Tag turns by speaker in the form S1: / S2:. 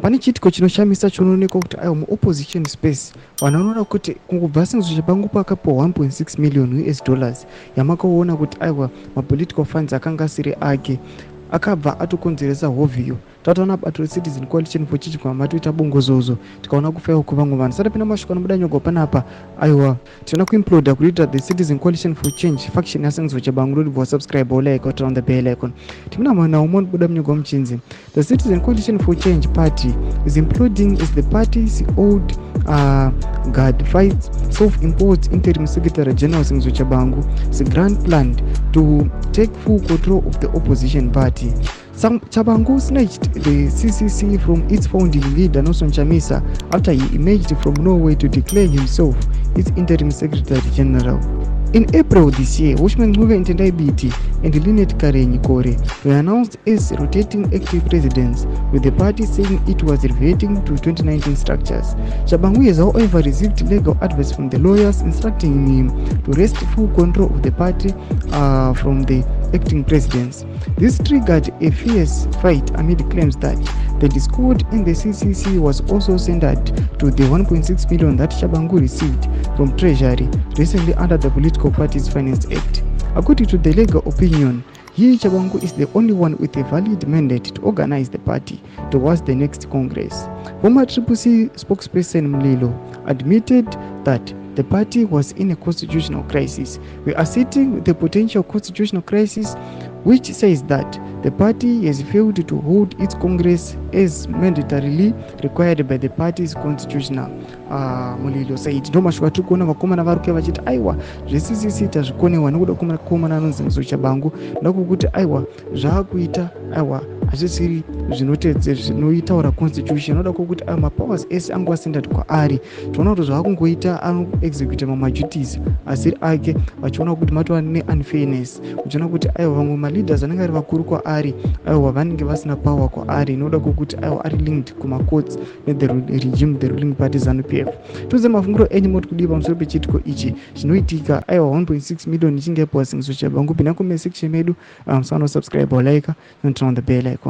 S1: pane chiitiko chinoshamisa chonoonekwa kuti aiwa muopposition space vanoona kuti kungobva Tshabangu Tshabangu pakapiwa 1.6 million US dollars yamakaona kuti aiwa mapolitical funds akanga asiri ake akabva atokonzeresa hovhiyo. Tataona bato reCitizen Coalition for Change kwamba toita bongozozo tikaona kufaiwa kuvamwe vanhu. Saka pina mashoko anobuda nyogwa panapa aiwa tiona kuimploda kuita the Citizen Coalition for Change faction yaSabc Tshabangu ndibva subscribe like turn on the bell icon. Timuna mana umon buda mnyogwa mchinzi. The Citizen Coalition for Change party is imploding as the party's old guard fights self-imposed interim secretary general Sabc Tshabangu grand plan to take full control of the opposition party. Tshabangu snatched the CCC from its founding leader Nelson Chamisa after he emerged from nowhere to declare himself its interim secretary general. In April this year, Washman Move Ntendai Biti and Lynette Karenyi Kore were announced as rotating active presidents, with the party saying it was reverting to 2019 structures. Tshabangu has however received legal advice from the lawyers instructing him to wrest full control of the party from the acting presidents. This triggered a fierce fight amid claims that the discord in the CCC was also centered to the 1.6 million that Tshabangu received from Treasury recently under the Political Parties Finance Act. According to the legal opinion, here Tshabangu is the only one with a valid mandate to organize the party towards the next Congress. Former CCC spokesperson Mlilo admitted that the party was in a constitutional crisis. We are sitting with a potential constitutional crisis which says that the party has failed to hold its Congress as mandatorily required by the party's constitutional Mulilo said. Ndo mashwa tu kuona vakomana varuke vachiti aiwa zveCCC tazvikonewa nekuda kukomana anonzi Sabc Tshabangu ndakukuti aiwa zvaakuita aiwa hazvisiri zvinoitaura constitution noda kukuti mapowers ese anga asended kwaari. Tinoona kuti zvaakungoita anoexecute mamaduties asiri ake vachiona kuti matova neunfairness uchiona kuti aiwa vamwe maleaders anenge ari vakuru kwaari aiwa vanenge vasina power kwaari inoda kukuti aiwa ari linked kumacourts nethe regime the ruling party ZANU-PF. Tuze mafunguro enyu moti kudii pamusoro pechiitiko ichi chinoitika aiwa 1.6 million ichinge yapiwa Sabc Tshabangu. Pinda comment section medu musano subscribe or like and turn on the bell icon.